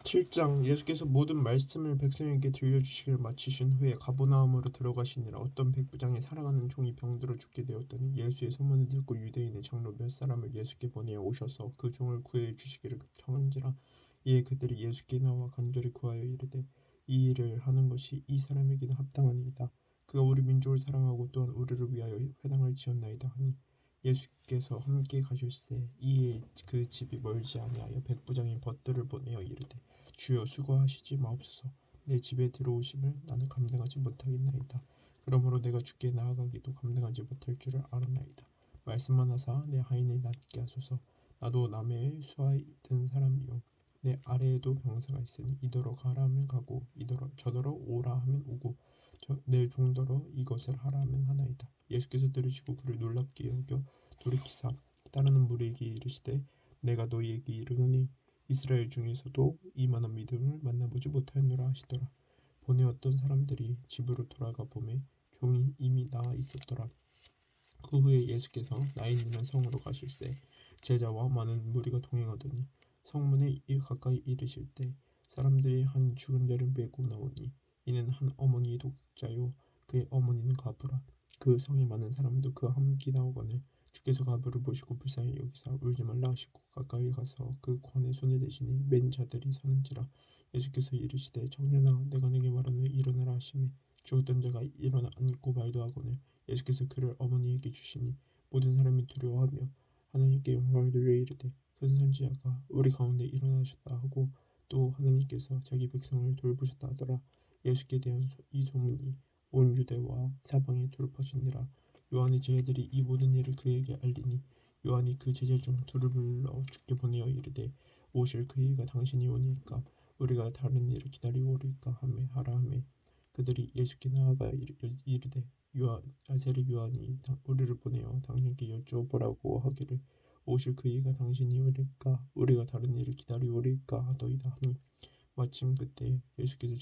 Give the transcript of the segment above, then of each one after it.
7장. 예수께서 모든 말씀을 백성에게 들려주시기를 마치신 후에 가버나움으로 들어가시니라. 어떤 백부장이 사랑하는 종이 병들어 죽게 되었더니 예수의 소문을 듣고 유대인의 장로 몇 사람을 예수께 보내어 오셔서 그 종을 구해 주시기를 청한지라. 이에 그들이 예수께 나와 간절히 구하여 이르되 이 일을 하는 것이 이 사람에게는 합당하니이다. 그가 우리 민족을 사랑하고 또한 우리를 위하여 회당을 지었나이다 하니 예수께서 함께 가실새 이에 그 집이 멀지 아니하여 백부장이 벗들을 보내어 이르되 주여 수고하시지 마옵소서. 내 집에 들어오심을 나는 감당하지 못하겠나이다. 그러므로 내가 주께 나아가기도 감당하지 못할 줄을 알았나이다. 말씀만 하사 내 하인을 낫게 하소서. 나도 남의 수하에 든 사람이요 내 아래에도 병사가 있으니 이더러 가라 하면 가고 이더러 저더러 오라 하면 오고 내 종더러 이것을 하라 하면 하나이다. 예수께서 들으시고 그를 놀랍게 여겨 돌이키사 따르는 무리에게 이르시되 내가 너희에게 이르노니 이스라엘 중에서도 이만한 믿음을 만나보지 못하였노라 하시더라. 보내 어떤 사람들이 집으로 돌아가 보매 종이 이미 나아 있었더라. 그 후에 예수께서 나인 있는 성으로 가실새 제자와 많은 무리가 동행하더니 성문에 가까이 이르실 때 사람들이 한 죽은 자를 메고 나오니 이는 한 어머니의 독자요 그의 어머니는 가부라. 그 성에 많은 사람도 그와 함께 나오거늘 주께서 가부를 보시고 불쌍히 여기사 울지 말라 하시고 가까이 가서 그 관에 손을 대시니 맨 자들이 서는지라. 예수께서 이르시되 청년아 내가 내게 말하노니 일어나라 하시매 죽었던 자가 일어나 앉고 말도 하거늘 예수께서 그를 어머니에게 주시니 모든 사람이 두려워하며 하나님께 영광을 돌려 이르되 큰 선지자가 우리 가운데 일어나셨다 하고 또 하나님께서 자기 백성을 돌보셨다 하더라. 예수께 대한 이 소문이 온 유대와 사방에 두루 퍼지니라. 요한의 제자들이 이 모든 일을 그에게 알리니 요한이 그 제자 중 둘을 불러 주께 보내어 이르되 오실 그 이가 당신이 오니까 우리가 다른 일을 기다리오리까 하라 하매 그들이 예수께 나아가 이르되 세례 요한이 우리를 보내어 당신께 여쭈어보라고 하기를 오실 그 이가 당신이 오리까 우리가 다른 일을 기다리오리까 하더이다 하니 마침 그때 예수께서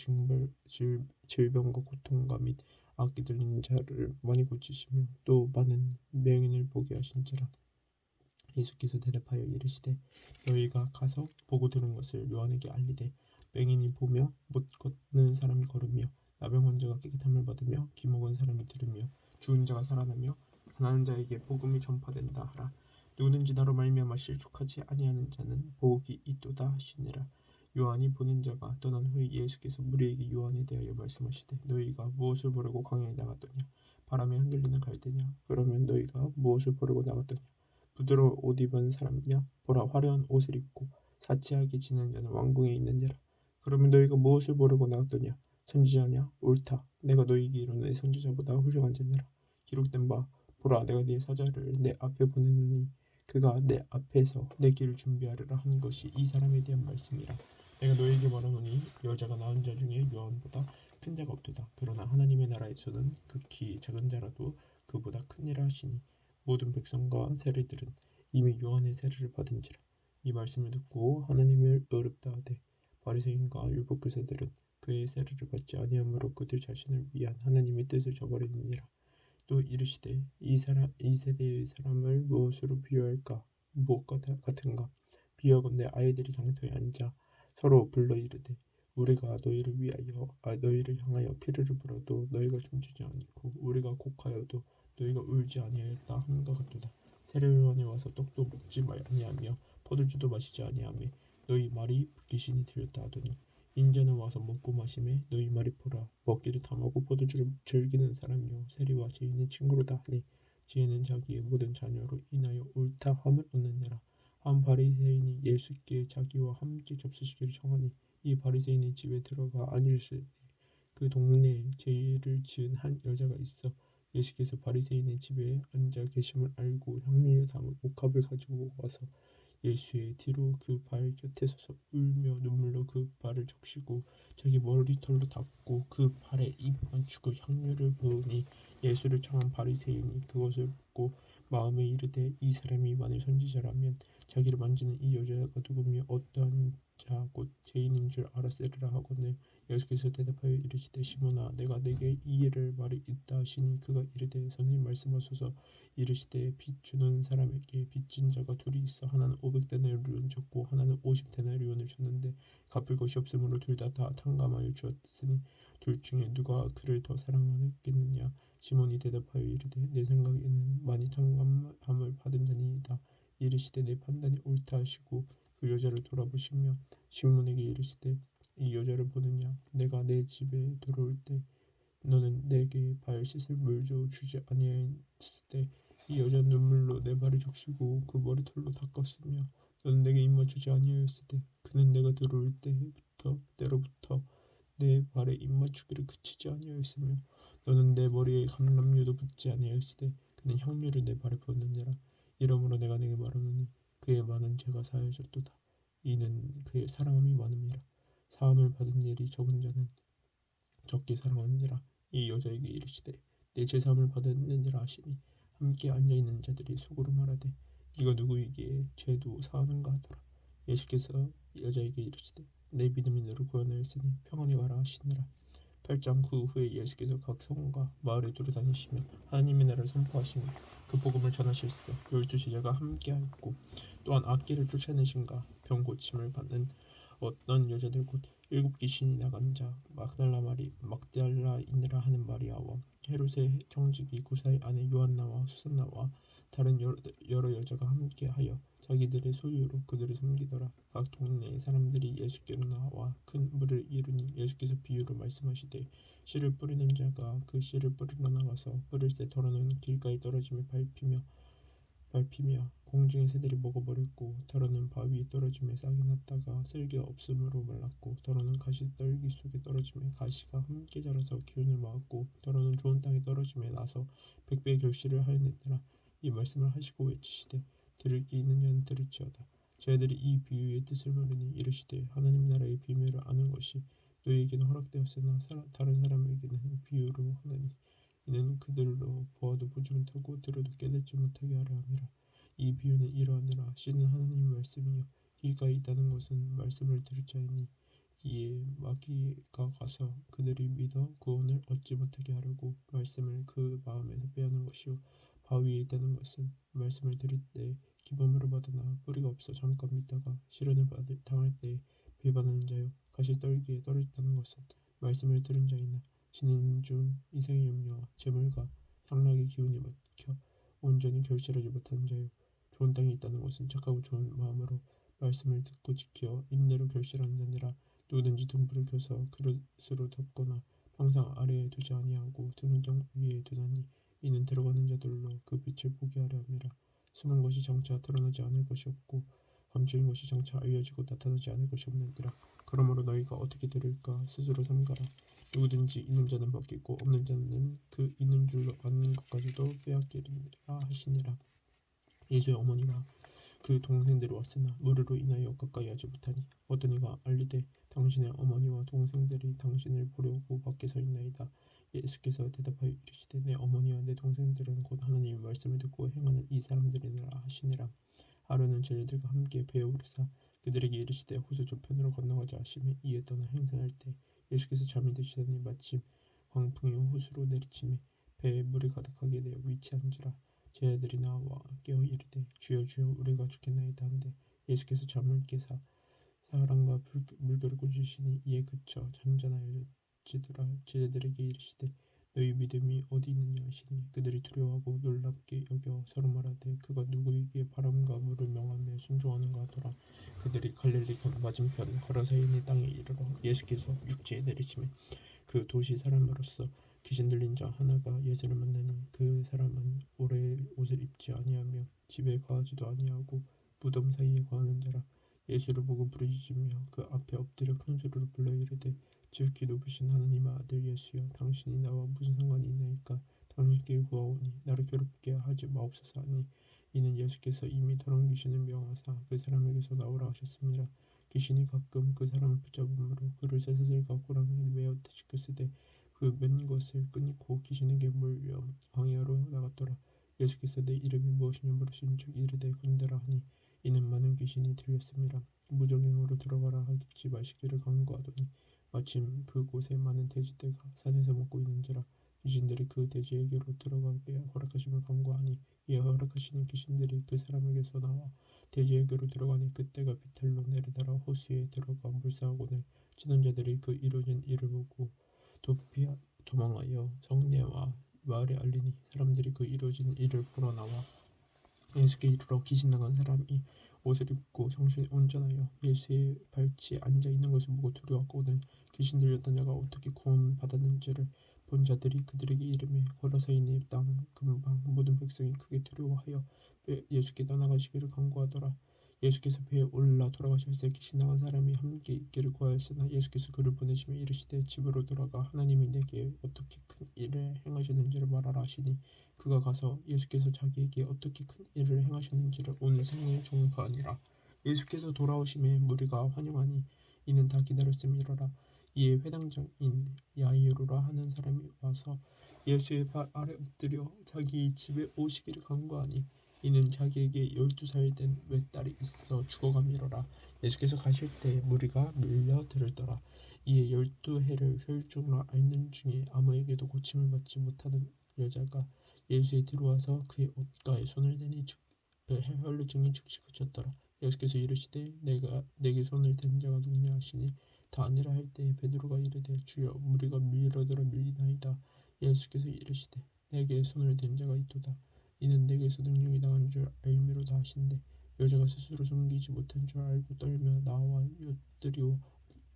질병과 고통과 및 악기 들린 자를 많이 고치시며 또 많은 맹인을 보게 하신지라. 예수께서 대답하여 이르시되 너희가 가서 보고 들은 것을 요한에게 알리되 맹인이 보며 못 걷는 사람이 걸으며 나병 환자가 깨끗함을 받으며 귀 먹은 사람이 들으며 죽은 자가 살아나며 가난한 자에게 복음이 전파된다 하라. 누구든지 나로 말미암아 실족하지 아니하는 자는 복이 있도다 하시니라. 요한이 보낸 자가 떠난 후에 예수께서 무리에게 요한에 대하여 말씀하시되 너희가 무엇을 보려고 광야에 나갔더냐. 바람에 흔들리는 갈대냐. 그러면 너희가 무엇을 보려고 나갔더냐. 부드러운 옷 입은 사람이냐. 보라 화려한 옷을 입고 사치하게 지낸 자는 왕궁에 있느니라. 그러면 너희가 무엇을 보려고 나갔더냐. 선지자냐. 옳다. 내가 너희에게 이르노니 선지자보다 훌륭한 자니라. 기록된 바 보라 내가 네 사자를 내 앞에 보내노니 그가 내 앞에서 내 길을 준비하리라 한 것이 이 사람에 대한 말씀이라. 내가 너희에게 말하노니 여자가 낳은 자 중에 요한보다 큰 자가 없도다. 그러나 하나님의 나라에서는 극히 작은 자라도 그보다 크니라 하시니 모든 백성과 세리들은 이미 요한의 세례를 받은지라. 이 말씀을 듣고 하나님을 의롭다 하되 바리새인과 율법교사들은 그의 세례를 받지 아니함으로 그들 자신을 위한 하나님의 뜻을 저버리니라. 또 이르시되 이 세대의 사람을 무엇으로 비유할까. 무엇 같은가. 비유하건대 아이들이 장터에 앉아 서로 불러 이르되 우리가 너희를 향하여 피르를 불어도 너희가 춤추지 아니고 우리가 곡하여도 너희가 울지 아니하였다 함과 같도다. 세례요한이 와서 떡도 먹지 아니하며 포도주도 마시지 아니하며 너희 말이 귀신이 들렸다 하더니 인자는 와서 먹고 마시매 너희 말이 보라 먹기를 탐하고 포도주를 즐기는 사람이요 세리와 죄인의 친구로다 하니 지혜는 자기의 모든 자녀로 인하여 옳다 함을 얻느니라. 한 바리새인이 예수께 자기와 함께 접수시기를 청하니 이 바리새인의 집에 들어가 앉을새 그 동네에 죄를 지은 한 여자가 있어 예수께서 바리새인의 집에 앉아 계심을 알고 향유를 담은 옥합을 가지고 와서 예수의 뒤로 그 발 곁에 서서 울며 눈물로 그 발을 적시고 자기 머리털로 닦고 그 발에 입 맞추고 향유를 부으니 예수를 청한 바리새인이 그것을 보고 마음에 이르되 이 사람이 만일 선지자라면 자기를 만지는 이 여자가 누구며 어떠한 자 곧 죄인인 줄 알았으리라 하거늘 예수께서 대답하여 이르시되 시몬아 내가 내게 이 일을 말이 있다 하시니 그가 이르되 선생님 말씀하소서. 이르시되 빚 주는 사람에게 빚진 자가 둘이 있어 하나는 500데나리온을 줬고 하나는 50데나리온을 줬는데 갚을 것이 없으므로 둘 다 탕감하여 주었으니 둘 중에 누가 그를 더 사랑하겠느냐. 시몬이 대답하여 이르되 내 생각에는 많이 탕감함을 받은 자니이다. 이르시되 내 판단이 옳다 하시고 그 여자를 돌아보시며 시몬에게 이르시되 이 여자를 보느냐. 내가 내 집에 들어올 때 너는 내게 발 씻을 물도 주지 아니하였을 때 이 여자는 눈물로 내 발을 적시고 그 머리털로 닦았으며 너는 내게 입 맞추지 아니하였을 때 그는 내가 들어올 때로부터 내 발에 입 맞추기를 그치지 아니하였으며 너는 내 머리에 감람유도 붓지 아니하였을 때 그는 향유를 내 발에 부었느니라. 이러므로 내가 내게 말하노니 그의 많은 죄가 사하여졌도다. 이는 그의 사랑함이 많음이라. 사함을 받은 일이 적은 자는 적게 사랑하느니라. 이 여자에게 이르시되 내 제사함을 받았느니라 하시니 함께 앉아있는 자들이 속으로 말하되 이가 누구이기에 죄도 사하는가 하더라. 예수께서 여자에게 이르시되 내 믿음이 너를 구원하였으니 평안히 가라 하시니라. 8장 그 후에 예수께서 각 성과 마을에 두루다니시며 하나님의 나라를 선포하시니 그 복음을 전하실세 12제자가 함께하였고 또한 악기를 쫓아내신가 병 고침을 받는 어떤 여자들 곧 7귀신이 나간 자 막달라이니라 하는 마리아와 헤롯의 정직이 구사의 아내 요한나와 수산나와 다른 여러 여자가 함께하여 자기들의 소유로 그들을 섬기더라. 각 동네의 사람들이 예수께로 나와 큰 물을 이루니 예수께서 비유로 말씀하시되 씨를 뿌리는 자가 그 씨를 뿌리러 나가서 뿌릴 새 덜어놓은 길가에 떨어지며 밟히며 공중의 새들이 먹어버렸고 덜어는 바위에 떨어지며 싹이 났다가 쓸개 없음으로 말랐고 덜어는 가시떨기 속에 떨어지며 가시가 함께 자라서 기운을 모았고 덜어는 좋은 땅에 떨어지며 나서 백배의 결실을 하였느니라. 이 말씀을 하시고 외치시되 들을 귀 있는 자는 들을지어다. 저희들이 이 비유의 뜻을 모르니 이르시되 하나님 나라의 비밀을 아는 것이 너희에게는 허락되었으나 다른 사람에게는 비유로 하나니 이는 그들로 보아도 보지 못하고 들어도 깨닫지 못하게 하려 함이라. 이 비유는 이러하니라. 씨는 하나님의 말씀이요 길가에 있다는 것은 말씀을 들을 자이니 이에 마귀가 가서 그들이 믿어 구원을 얻지 못하게 하려고 말씀을 그 마음에서 빼앗는 것이요 바위에 있다는 것은 말씀을 들을 때 기범으로 받으나 뿌리가 없어 잠깐 믿다가 시련을 당할 때 배반하는 자요 가시떨기에 떨어졌다는 것은 말씀을 들은 자이나 지내는 중 이생의 염려와 재물과 향락의 기운에 막혀 온전히 결실하지 못하는 자요 좋은 땅에 있다는 것은 착하고 좋은 마음으로 말씀을 듣고 지켜 인내로 결실하는 자니라. 누구든지 등불을 켜서 그릇으로 덮거나 평상 아래에 두지 아니하고 등경 위에 두나니 이는 들어가는 자들로 그 빛을 보게 하려 함이라. 숨은 것이 장차 드러나지 않을 것이 없고 감춰진 것이 장차 알려지고 나타나지 않을 것이 없느니라. 그러므로 너희가 어떻게 들을까 스스로 삼가라. 누구든지 있는 자는 받겠고 없는 자는 그 있는 줄로 아는 것까지도 빼앗기리라 하시니라. 예수의 어머니가 그 동생들이 왔으나 무리로 인하여 가까이 하지 못하니 어떤 이가 알리되 당신의 어머니와 동생들이 당신을 보려고 밖에 서 있나이다. 예수께서 대답하여 이르시되 내 어머니와 내 동생들은 곧 하나님의 말씀을 듣고 행하는 이 사람들이니라 하시니라. 하루는 제자들과 함께 배에 오르사 그들에게 이르시되 호수 저편으로 건너가자 하시며 이에 떠나 행선할 때 예수께서 잠이 드시더니 마침 광풍이 호수로 내리치매 배에 물이 가득하게 되어 위치한지라. 제자들이 나와 깨어 이르되 주여 주여 우리가 죽겠나이다 한데 예수께서 잠을 깨사 사랑과 물결을 꾸짖으시니 이에 그쳐 잠잠하여지더라. 제자들에게 이르시되 너희 믿음이 어디 있느냐 하시니 그들이 두려워하고 놀랍게 여겨 서로 말하되 그가 누구에게 바람과 물을 명하며 순종하는가 하더라. 그들이 갈릴리 맞은편 거라사인의 땅에 이르러 예수께서 육지에 내리시매 그 도시 사람으로서 귀신 들린 자 하나가 예수를 만나니 그 사람은 오래 옷을 입지 아니하며 집에 거하지도 아니하고 무덤 사이에 거하는 자라. 예수를 보고 부르짖으며 그 앞에 엎드려 큰 소리로 불러 이르되 지극히 높으신 하나님의 아들 예수여 당신이 나와 무슨 상관이 있나이까. 당신께 구하오니 나를 괴롭게 하지 마옵소서 하니 이는 예수께서 이미 더러운 귀신을 명하사 그 사람에게서 나오라 하셨습니다. 귀신이 가끔 그 사람을 붙잡음으로 그를 쇠사슬과 고랑이에 매어 지켰으되 그 맨 것을 끊고 귀신에게 몰려 광야로 나갔더라. 예수께서 내 이름이 무엇이냐 물으신즉 이르되 군대라 하니 이는 많은 귀신이 들렸음이라. 무정행으로 들어가라 하지 마시기를 간구하더니 마침 그곳에 많은 돼지떼가 산에서 먹고 있는지라 귀신들이 그 돼지에게로 들어가게 허락하심을 간구하니 이에 허락하시는 귀신들이 그 사람에게서 나와 돼지에게로 들어가니 그때가 비탈로 내려다라 호수에 들어가 물사하고는 치는 자들이 그 이루어진 일을 보고 도피하 도망하여 성내와 마을에 알리니 사람들이 그 이루어진 일을 보러 나와 예수께 이르러 귀신 나간 사람이 옷을 입고 정신이 온전하여 예수의 발치에 앉아 있는 것을 보고 두려웠거든. 귀신 들렸던 자가 어떻게 구원받았는지를 본 자들이 그들에게 이르매 고라사인의 땅 근방 모든 백성이 크게 두려워하여 예수께 떠나가시기를 간구하더라. 예수께서 배에 올라 돌아가실새 귀신 나간 사람이 함께 있기를 구하였으나 예수께서 그를 보내시며 이르시되 집으로 돌아가 하나님이 내게 어떻게 큰 일을 행하셨는지를 말하라 하시니 그가 가서 예수께서 자기에게 어떻게 큰 일을 행하셨는지를 온 성에 전파하니라. 예수께서 돌아오심에 무리가 환영하니 이는 다 기다렸음이로라. 이에 회당장인 야이로라 하는 사람이 와서 예수의 발 아래 엎드려 자기 집에 오시기를 간구하니 이는 자기에게 12살 된 외딸이 있어 죽어감이로라. 예수께서 가실 때 무리가 밀려 들더라. 이에 12해를 혈중으로 앓는 중에 아무에게도 고침을 받지 못하는 여자가 예수에 들어와서 그의 옷가에 손을 대니 혈루증이 즉시 그쳤더라. 예수께서 이르시되 내게 손을 댄 자가 누구냐 하시니 다 아니라 할 때에 베드로가 이르되 주여 무리가 밀어들어 밀리나이다. 예수께서 이르시되 내게 손을 댄 자가 있도다. 이는 내게서 능력이 나간 줄 알미로다 하신대 여자가 스스로 숨기지 못한 줄 알고 떨며 나와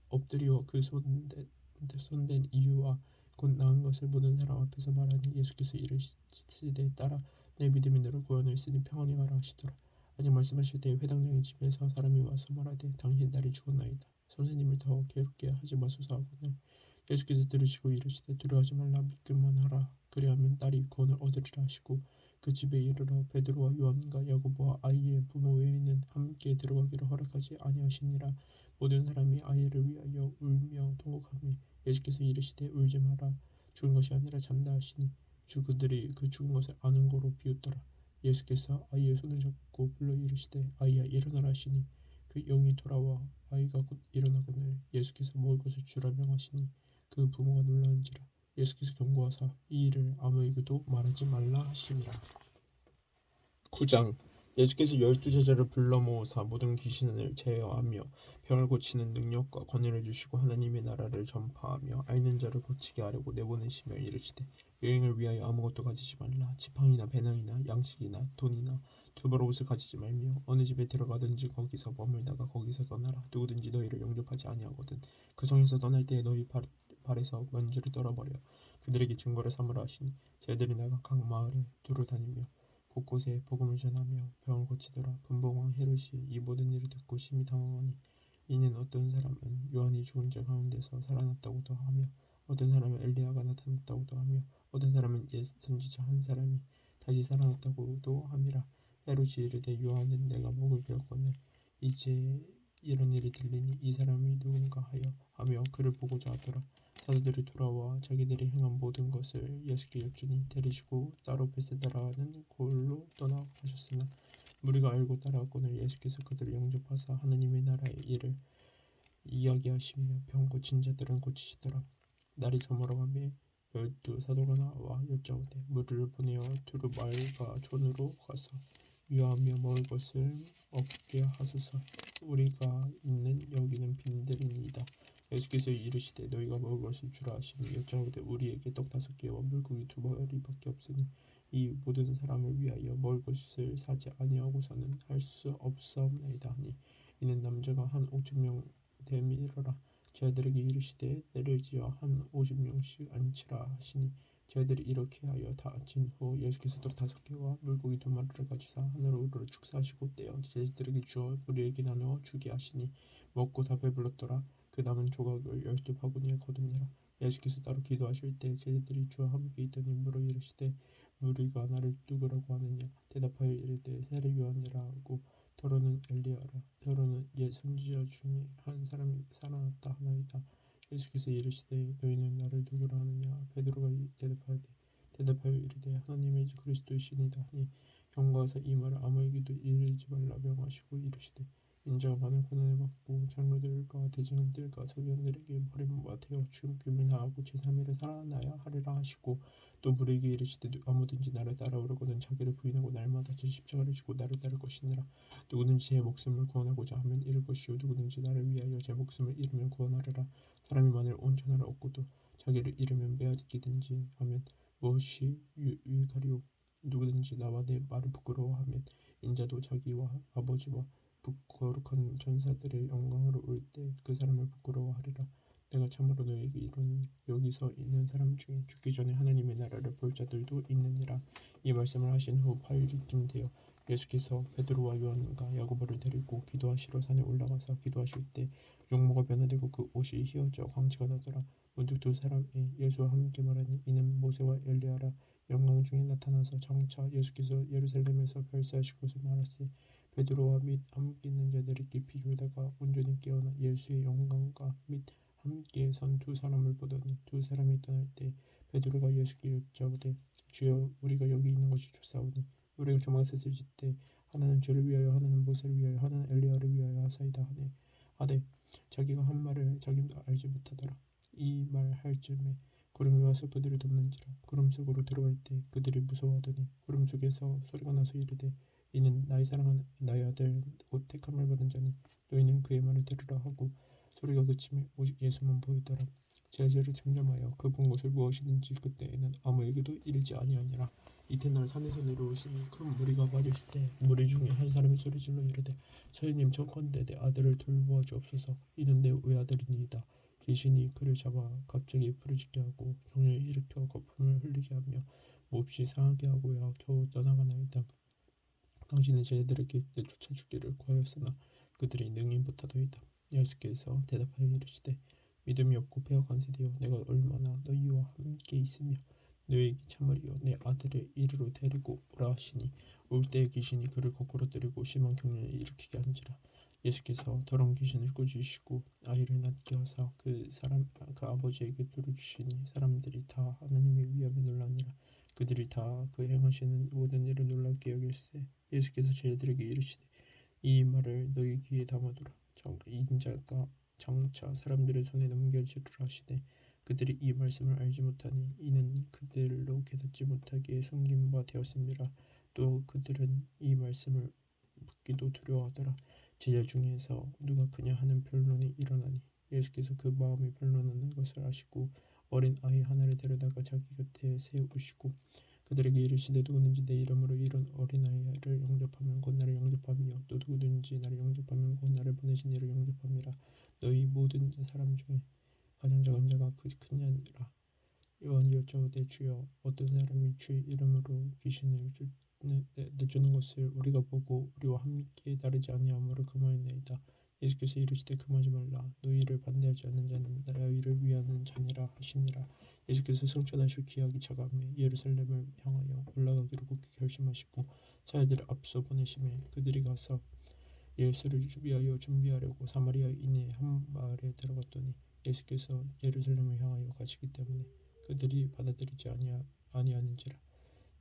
엎드리어 그 손댄 이유와 곧 나은 것을 보는 사람 앞에서 말하니 예수께서 이르시되 딸아 내 믿음이 너를 구원하였으니 평안히 가라 하시더라. 아직 말씀하실 때에 회당장의 집에서 사람이 와서 말하되 당신 딸이 죽었나이다. 선생님을 더 괴롭게 하지 마소서 하거늘 예수께서 들으시고 이르시되 두려워하지 말라 믿기만 하라 그리하면 딸이 구원을 얻으리라 하시고 그 집에 이르러 베드로와 요한과 야고보와 아이의 부모 외에는 함께 들어가기를 허락하지 아니하시니라. 모든 사람이 아이를 위하여 울며 통곡하며 예수께서 이르시되 울지 마라 죽은 것이 아니라 잔다 하시니 주 그들이 그 죽은 것을 아는 거로 비웃더라. 예수께서 아이의 손을 잡고 불러 이르시되 아이야 일어나라 하시니 그 영이 돌아와 아이가 곧 일어나거늘 예수께서 먹을 것을 주라 명하시니 그 부모가 놀라는지라. 예수께서 경고하사 이 일을 아무에게도 말하지 말라 하시니라. 9장 예수께서 12제자를 불러 모으사 모든 귀신을 제어하며 병을 고치는 능력과 권위를 주시고 하나님의 나라를 전파하며 앓는 자를 고치게 하려고 내보내시며 이르시되 여행을 위하여 아무것도 가지지 말라. 지팡이나 배낭이나 양식이나 돈이나 두 벌 옷을 가지지 말며 어느 집에 들어가든지 거기서 머물다가 거기서 떠나라. 누구든지 너희를 영접하지 아니하거든 그 성에서 떠날 때에 너희 발에서 먼지를 떨어버려 그들에게 증거를 삼으라 하시니 저희들이 나가 각 마을에 두루 다니며 곳곳에 복음을 전하며 병을 고치더라. 분봉왕 헤롯이 이 모든 일을 듣고 심히 당황하니 이는 어떤 사람은 요한이 죽은 자 가운데서 살아났다고도 하며 어떤 사람은 엘리야가 나타났다고도 하며 어떤 사람은 옛 선지자 한 사람이 다시 살아났다고도 함이라. 헤롯이 이르되 요한은 내가 목을 베었거늘 이제 이런 일이 들리니 이 사람이 누군가 하며 그를 보고자 하더라. 사도들이 돌아와 자기들이 행한 모든 것을 예수께 여쭈니 데리시고 따로 베세다라는 곳으로 떠나가셨으나 무리가 알고 따라왔거늘 예수께서 그들을 영접하사 하나님의 나라의 일을 이야기하시며 병 고친 자들은 고치시더라. 날이 저물어가며 12 사도가 나와 여짜오되 무리를 보내어 두루 마을과 촌으로 가서 유하며 먹을 것을 얻게 하소서. 우리가 있는 여기는 빈들이니이다. 예수께서 이르시되 너희가 먹을 것을 주라 하시니 여짜오되 우리에게 떡 5개와 물고기 2마리밖에 없으니 이 모든 사람을 위하여 먹을 것을 사지 아니하고서는 할 수 없사옵나이다 하니 이는 남자가 한 5,000명 됨이러라. 저희들에게 이르시되 때를 지어 한 50명씩 앉히라 하시니 저희들이 이렇게 하여 다 앉힌 후 예수께서 떡 5개와 물고기 2마리를 가지사 하늘로 우러러 축사하시고 떼어 제자들에게 주어 무리에게 나누어 주게 하시니 먹고 다 배불렀더라. 그 남은 조각을 12바구니에 거두니라. 예수께서 따로 기도하실 때 제자들이 주와 함께 있더니 물어 이르시되 무리가 나를 누구라고 하느냐. 대답하여 이르되 세례 요한이라고 더러는 엘리야라 더러는 옛 선지자 중에 한 사람이 살아났다 하나이다. 예수께서 이르시되 너희는 나를 누구라 하느냐. 베드로가 대답하여 이르되 하나님의 그리스도이시니이다 하니 경고하사 이 말을 아무에게도 이르지 말라 명하시고 이르시되 인자가 많은 고난을 받고 장로들과 대증들과 서기관들에게 버림받아 죽임을 당하고 제3일에 살아나야 하리라 하시고 또 무리에게 이르시되 아무든지 나를 따라오려거든 자기를 부인하고 날마다 제 십자가를 지고 나를 따를 것이니라. 누구든지 제 목숨을 구원하고자 하면 잃을 것이요 누구든지 나를 위하여 제 목숨을 잃으면 구원하리라. 사람이 만일 온 천하를 얻고도 자기를 잃으면 빼앗기든지 하면 무엇이 유익하리요. 누구든지 나와 내 말을 부끄러워하면 인자도 자기와 아버지와 거룩한 전사들의 영광으로 올 때 그 사람을 부끄러워하리라. 내가 참으로 너희에게 이르노니 여기서 있는 사람 중에 죽기 전에 하나님의 나라를 볼 자들도 있느니라. 이 말씀을 하신 후 8일쯤 되어 예수께서 베드로와 요한과 야고보를 데리고 기도하시러 산에 올라가서 기도하실 때 용모가 변화되고 그 옷이 휘어져 광채가 나더라. 문득 두 사람이 예수와 함께 말하니 이는 모세와 엘리야라. 영광 중에 나타나서 장차 예수께서 예루살렘에서 별세하실 것을 말하시니 베드로와 및 함께 있는 자들이 깊이 졸다가 온전히 깨어나 예수의 영광과 및 함께 선 두 사람을 보더니 두 사람이 떠날 때 베드로가 예수께 여짜오되 주여 우리가 여기 있는 것이 좋사오니 우리가 조망셋을 짓되 하나는 주를 위하여 하나는 모세를 위하여 하나는 엘리야를 위하여 하사이다 하되 자기가 한 말을 자기도 알지 못하더라. 이 말 할 즈음에 구름이 와서 그들을 덮는지라. 구름 속으로 들어갈 때 그들이 무서워하더니 구름 속에서 소리가 나서 이르되 이는 나의 사랑하는 나의 아들 곧 택함을 받은 자니 너희는 그의 말을 들으라 하고 소리가 그치매 오직 예수만 보이더라. 제자들을 잠잠하여 그 본 것을 무엇이든지 그때에는 아무에게도 이르지 아니하니라. 이튿날 산에서 내려오시니 큰 무리가 많았을 때 무리 중에 한 사람이 소리질러 이르되 서인님 청컨대 내 아들을 돌보아 주옵소서. 이는 내 외아들이니이다. 귀신이 그를 잡아 갑자기 부르짖게 하고 성령에 일으켜 거품을 흘리게 하며 몹시 상하게 하고야 겨우 떠나가나이다. 당신은 제자들에게 쫓아 죽기를 구하였으나 그들이 능히 못하더이다. 예수께서 대답하여 이르시되 믿음이 없고 배역한 세대여 내가 얼마나 너희와 함께 있으며 너희에게 참으리요 내 아들을 이리로 데리고 오라 하시니 올 때에 귀신이 그를 거꾸로 때리고 심한 경련을 일으키게 한지라. 예수께서 더러운 귀신을 꾸짖으시고 아이를 낫게 하사 그 아버지에게 들어주시니 사람들이 다 하나님의 위엄에 놀라니라. 그들이 다 그 행하시는 모든 일을 놀랍게 여길세 예수께서 제자들에게 이르시되 이 말을 너희 귀에 담아두라. 인자가 장차 사람들의 손에 넘겨지리라 하시되 그들이 이 말씀을 알지 못하니 이는 그들로 깨닫지 못하게 숨긴 바 되었음이라. 또 그들은 이 말씀을 묻기도 두려워하더라. 제자 중에서 누가 크냐 하는 변론이 일어나니 예수께서 그 마음이 변론하는 것을 아시고 어린 아이 하나를 데려다가 자기 곁에 세우시고 그들에게 이르시되 누구든지 내 이름으로 이런 어린아이를 영접하면 곧 나를 영접함이요 또 누구든지 나를 영접하면 곧 나를 보내신 이를 영접함이라. 너희 모든 사람 중에 가장 작은 자가 그 큰 자니라. 요한이 여짜오되 주여 어떤 사람이 주의 이름으로 귀신을 내쫓는 것을 우리가 보고 우리와 함께 따르지 아니하므로 금하였나이다. 예수께서 이르시되 금하지 말라. 너희를 반대하지 않는 자는 너희를 위하는 자니라 하시니라. 예수께서 승천하실 기약이 차감해 예루살렘을 향하여 올라가기로 굳게 결심하시고 사자들을 앞서 보내심에 그들이 가서 예수를 위하여 준비하려고 사마리아 이내 한 마을에 들어갔더니 예수께서 예루살렘을 향하여 가시기 때문에 그들이 받아들이지 아니하는지라.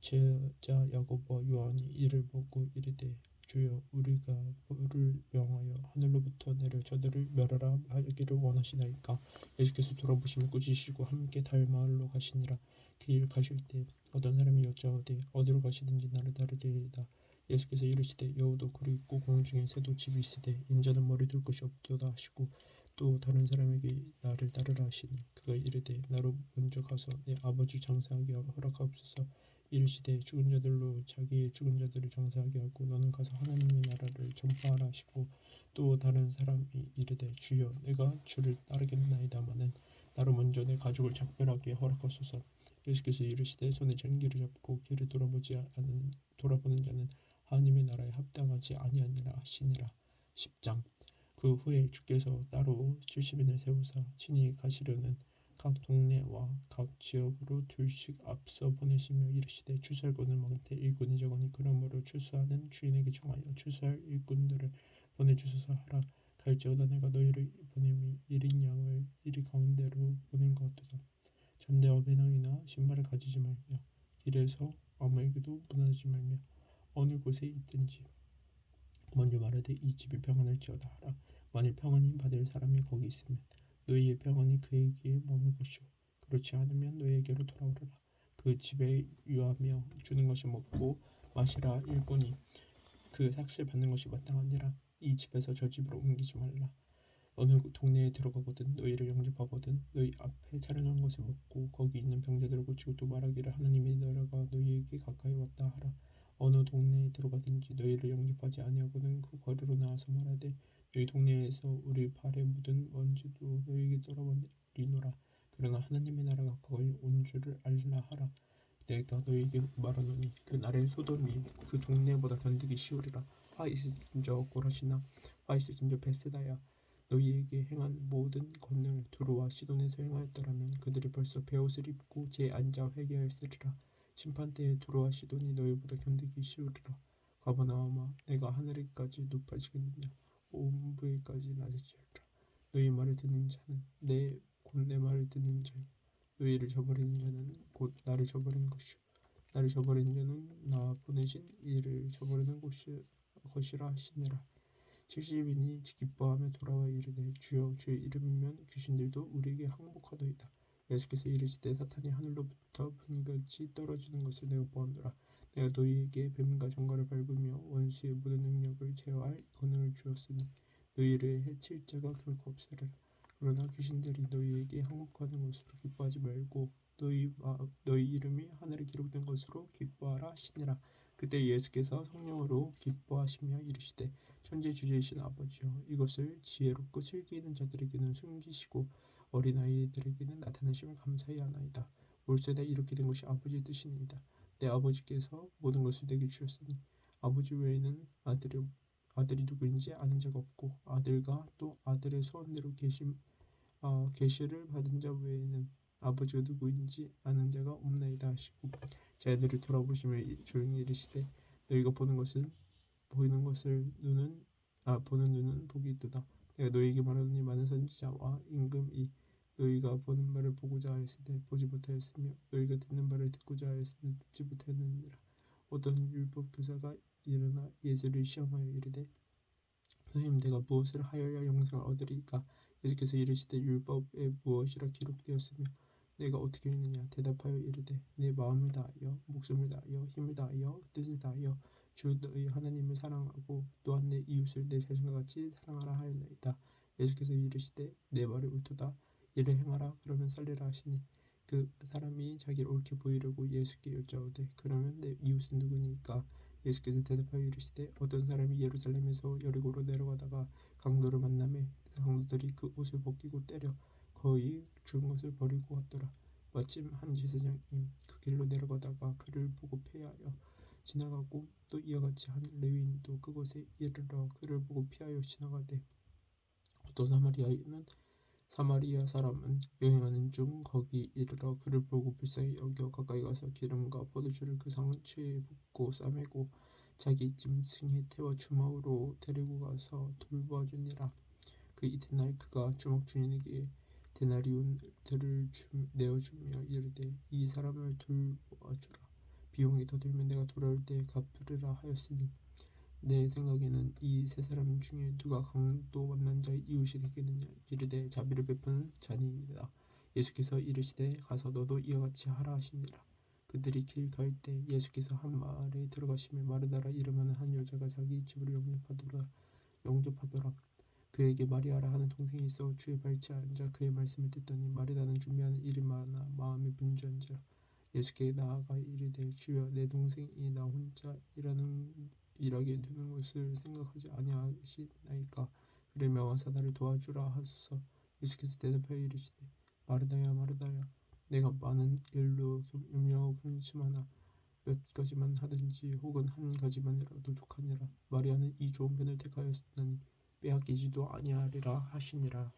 제자 야고보와 요한이 이를 보고 이르되 주여 우리가 불을 명하여 하늘로부터 내려 저들을 멸하라 하기를 원하시나이까. 예수께서 돌아보시며 꾸짖으시고 함께 달마을로 가시니라. 길 가실 때 어떤 사람이 여짜오되 어디로 가시든지 나를 따르리이다. 예수께서 이르시되 여우도 굴이 있고 공중에 새도 집이 있으되 인자는 머리 둘 곳이 없도다 하시고 또 다른 사람에게 나를 따르라 하시니 그가 이르되 나로 먼저 가서 내 아버지 장사하게 허락하옵소서. 이르시되 죽은 자들로 자기의 죽은 자들을 장사하게 하고 너는 가서 하나님의 나라를 전파하라 하시고 또 다른 사람이 이르되 주여 내가 주를 따르겠나이다마는 나로 먼저 내 가족을 작별하게 허락하소서. 예수께서 이르시되 손에 쟁기를 잡고 길을 돌아보는 자는 하나님의 나라에 합당하지 아니하니라 하시니라. 10장. 그 후에 주께서 따로 70인을 세우사 친히 가시려는 각 동네와 각 지역으로 둘씩 앞서 보내시며 이르시되 추수할 것은 많되 일꾼이 적으니 그러므로 추수하는 주인에게 청하여 추수할 일꾼들을 보내주소서 하라. 갈지어다 내가 너희를 보냄이 일인 양을 이리 가운데로 보낸 것 같도다. 전대와 배낭이나 신발을 가지지 말며 길에서 아무에게도 무난하지 말며 어느 곳에 있든지 먼저 말하되 이 집이 평안할지어다 하라. 만일 평안히 받을 사람이 거기 있으면 너희의 평안이 그에게 머물 것이요 그렇지 않으면 너희에게로 돌아오리라. 그 집에 유하며 주는 것이 먹고 마시라 일본이 그 삭슬 받는 것이 마땅하니라. 이 집에서 저 집으로 옮기지 말라. 어느 동네에 들어가거든 너희를 영접하거든 너희 앞에 차려놓은 것을 먹고 거기 있는 병자들을 고치고 또 말하기를 하나님이 내려가 너희에게 가까이 왔다 하라. 어느 동네에 들어가든지 너희를 영접하지 아니하거든 그 거리로 나와서 말하되 너희 동네에서 우리 발에 묻은 먼지도 너희에게 떨어버리노라. 그러나 하나님의 나라가 가까이 온 줄을 알라 하라. 내가 너희에게 말하노니 그 날의 소돔이 그 동네보다 견디기 쉬우리라. 화 있을진저 고라시나 화 있을진저 베세다야. 너희에게 행한 모든 권능을 두루와 시돈에서 행하였더라면 그들이 벌써 베옷을 입고 제 앉아 회개하였으리라. 심판때에 두루와 시돈이 너희보다 견디기 쉬우리라. 가버나움아 내가 하늘에까지 높아지겠느냐 온 부에까지 낮아지리라. 너희 말을 듣는 자는 곧 내 말을 듣는 자요 너희를 저버리는 자는 곧 나를 저버리는 것이요 나를 저버리는 자는 나 보내신 이를 저버리는 것이라 하시니라. 70인이 기뻐하며 돌아와 이르되 주여 주의 이름이면 귀신들도 우리에게 항복하더이다. 예수께서 이르시되 사탄이 하늘로부터 분같이 떨어지는 것을 내가 보았노라. 내가 너희에게 뱀과 정갈을 밟으며 원수의 모든 능력을 제어할 권능을 주었으니 너희를 해칠 자가 결코 없으리라. 그러나 귀신들이 너희에게 항복하는 것으로 기뻐하지 말고 너희 이름이 하늘에 기록된 것으로 기뻐하라 하시니라. 그때 예수께서 성령으로 기뻐하시며 이르시되 천지주제이신 아버지여 이것을 지혜롭고 슬기 있는 자들에게는 숨기시고 어린아이들에게는 나타내심을 감사히 하나이다. 올세다 이렇게 된 것이 아버지의 뜻이니이다. 내 아버지께서 모든 것을 내게 주셨으니 아버지 외에는 아들이 누구인지 아는 자가 없고 아들과 또 아들의 소원대로 계시를 받은 자 외에는 아버지가 누구인지 아는 자가 없나이다 하시고 자들을 돌아보시며 조용히 이르시되 너희가 보이는 것을 보는 눈은 복이 있도다. 내가 너희에게 말하노니 많은 선지자와 임금이 너희가 보는 바를 보고자 하였으되 보지 못하였으며 너희가 듣는 바를 듣고자 하였으되 듣지 못하였느니라. 어떤 율법 교사가 일어나 예수를 시험하여 이르되 선생님 내가 무엇을 하여야 영생을 얻으리까? 예수께서 이르시되 율법에 무엇이라 기록되었으며 내가 어떻게 읽느냐? 대답하여 이르되 내 마음을 다하여 목숨을 다하여 힘을 다하여 뜻을 다하여 주 너희 하나님을 사랑하고 또한 내 이웃을 내 자신과 같이 사랑하라 하였나이다. 예수께서 이르시되 내 말이 옳도다. 이를 행하라 그러면 살리라 하시니 그 사람이 자기를 옳게 보이려고 예수께 여짜오되 그러면 내 이웃은 누구니까? 예수께서 대답하여 이르시되 어떤 사람이 예루살렘에서 여리고로 내려가다가 강도를 만나매 강도들이 그 옷을 벗기고 때려 거의 죽은 것을 버리고 갔더라. 마침 한 제사장이 그 길로 내려가다가 그를 보고 패하여 지나가고 또 이와 같이 한 레위인도 그곳에 이르러 그를 보고 피하여 지나가되 또 사마리아 사람은 여행하는 중 거기 이르러 그를 보고 불쌍히 여겨 가까이 가서 기름과 포도주를 그 상처에 붓고 싸매고 자기 짐승에 태워 주막으로 데리고 가서 돌보아주니라. 그 이튿날 그가 주막 주인에게 데나리온들을 내어주며 이르되 이 사람을 돌보아주라. 비용이 더 들면 내가 돌아올 때 갚으리라 하였으니 내 생각에는 이 세 사람 중에 누가 강도 만난 자의 이웃이 되겠느냐? 이르되 자비를 베푸는 자니이다. 예수께서 이르시되 가서 너도 이와 같이 하라 하시니라. 그들이 길 갈 때 예수께서 한 마을에 들어가시며 마르다라 이름하는 한 여자가 자기 집으로 영접하더라. 그에게 마리아라 하는 동생이 있어 주의 발치에 앉아 그의 말씀을 듣더니 마리아는 준비하는 일이 많아 마음이 분주한지라. 예수께 나아가 이르되 주여 내 동생이 나 혼자 일하게 되는 것을 생각하지 아니하시나이까? 그러면 와서 나를 도와주라 하소서. 예수께서 대답하여 이르시되 마르다야 마르다야 내가 많은 일로 염려하고 근심하나 몇 가지만 하든지 혹은 한 가지만이라도 족하니라. 마리아는 이 좋은 편을 택하였으니 빼앗기지도 아니하리라 하시니라.